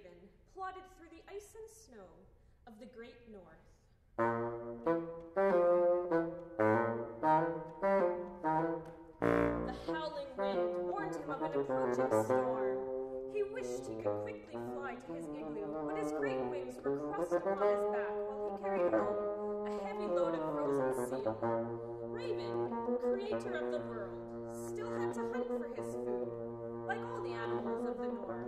raven plodded through the ice and snow of the great north. The howling wind warned him of an approaching storm. He wished he could quickly fly to his igloo, but his great wings were crossed upon his back while he carried home a heavy load of frozen seal. Raven, creator of the world, still had to hunt for his food, like all the animals of the north.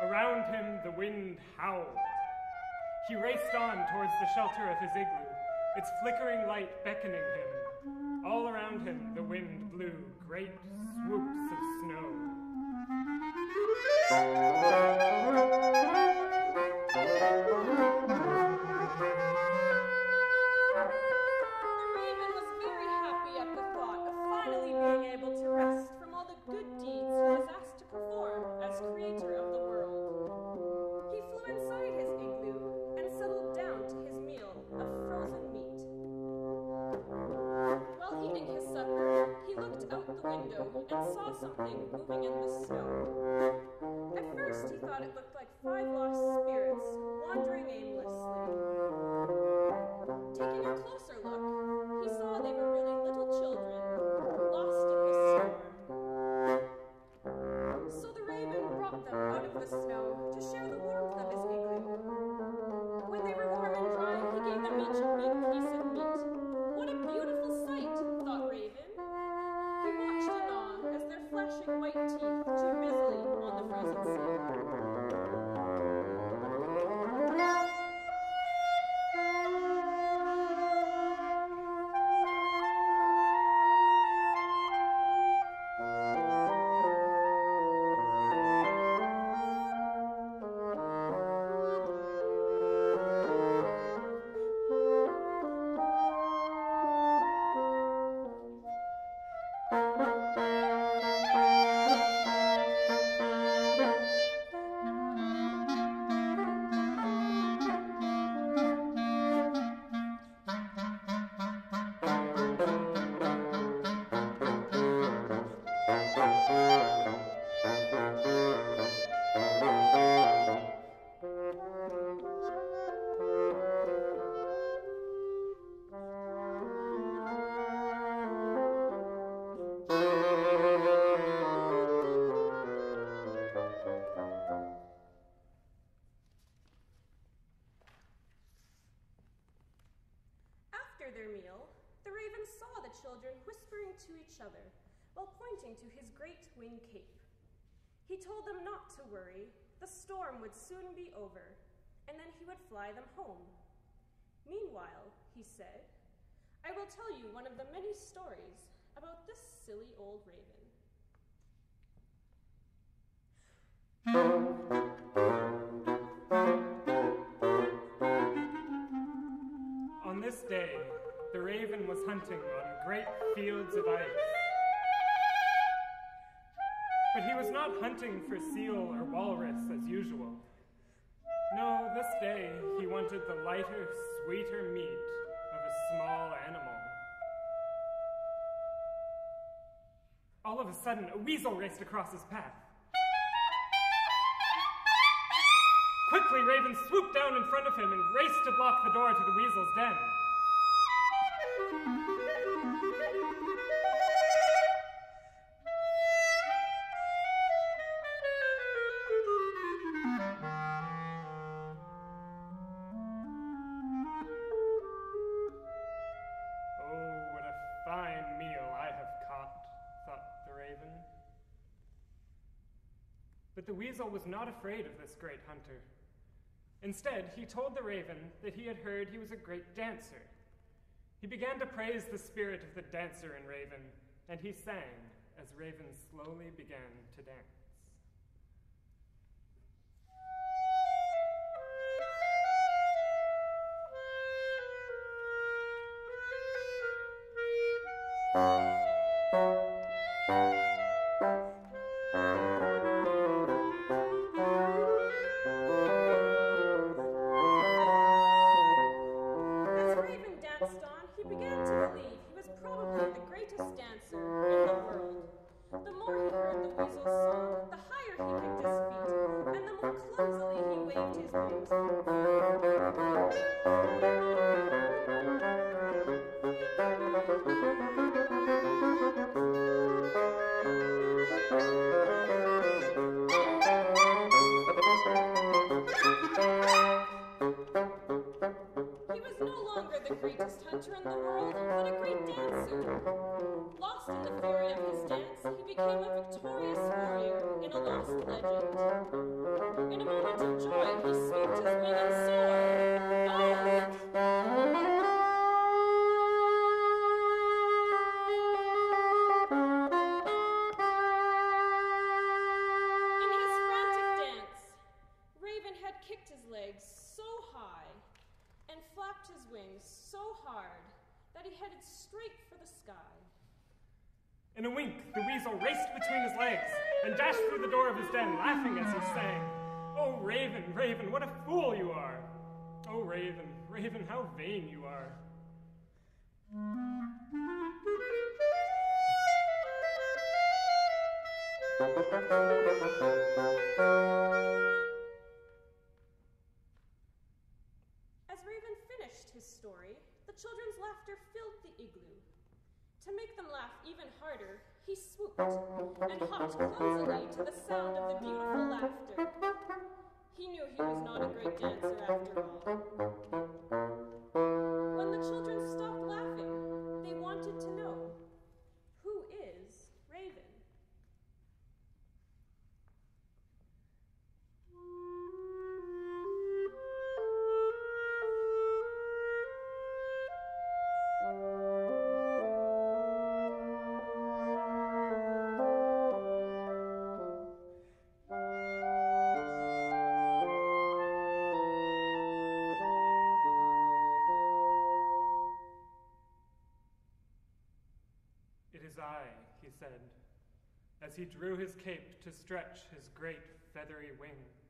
Around him the wind howled. He raced on towards the shelter of his igloo, its flickering light beckoning him. All around him the wind blew great swoops of snow. The raven was very happy at the thought of finally being able to rest from all the good deeds he was asked to perform as creator of the world. He flew inside his igloo and settled down to his meal of frozen meat. While eating his supper, he looked out the window and saw something moving in the snow. At first, he thought it looked like 5 lost spirits wandering aimlessly. Taking a closer look, he saw they were really little children, lost in the storm. So the raven brought them out of the snow to share the warmth of his igloo. When they were warm and dry, he gave them each a big piece of meat. What a beautiful sight, thought Raven. He watched in awe as their flashing white teeth chewed busily on the frozen seal. After their meal, the raven saw the children whispering to each other while pointing to his great wing cape. He told them not to worry, the storm would soon be over, and then he would fly them home. Meanwhile, he said, I will tell you one of the many stories about this silly old raven. On this day, the raven was hunting on great fields of ice. But he was not hunting for seal or walrus as usual. No, this day he wanted the lighter, sweeter meat of a small animal. All of a sudden, a weasel raced across his path. Quickly, Raven swooped down in front of him and raced to block the door to the weasel's den. Oh, what a fine meal I have caught, thought the raven. But the weasel was not afraid of this great hunter. Instead, he told the raven that he had heard he was a great dancer. He began to praise the spirit of the dancer in Raven, and he sang as Raven slowly began to dance. As friend. He was no longer the greatest hunter in the world, but a great dancer. Lost in the fury of his dance, he became a victorious warrior in a lost legend. In a moment of joy, he swept his wing and soared. In his frantic dance, Raven had kicked his legs so high and flapped his wings so hard that he headed straight for the sky. In a wink, the weasel raced between his legs and dashed through the door of his den, laughing as he sang, "Oh, Raven, Raven, what a fool you are! Oh, Raven, Raven, how vain you are!" As Raven finished his story, the children's laughter filled the igloo. To make them laugh even harder, he swooped and hopped clumsily to the sound of the beautiful laughter. He knew he was not a great dancer after all. When the children stopped laughing, they wanted to know, who is Raven? "It is I," he said, as he drew his cape to stretch his great feathery wings.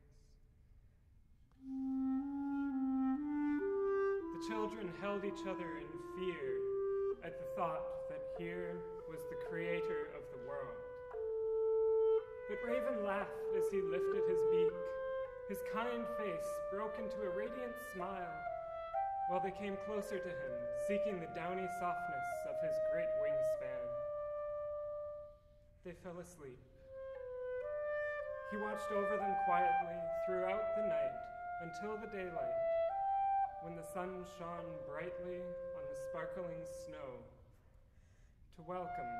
The children held each other in fear at the thought that here was the creator of the world. But Raven laughed as he lifted his beak. His kind face broke into a radiant smile while they came closer to him, seeking the downy softness of his great wingspan. They fell asleep. He watched over them quietly throughout the night until the daylight, when the sun shone brightly on the sparkling snow to welcome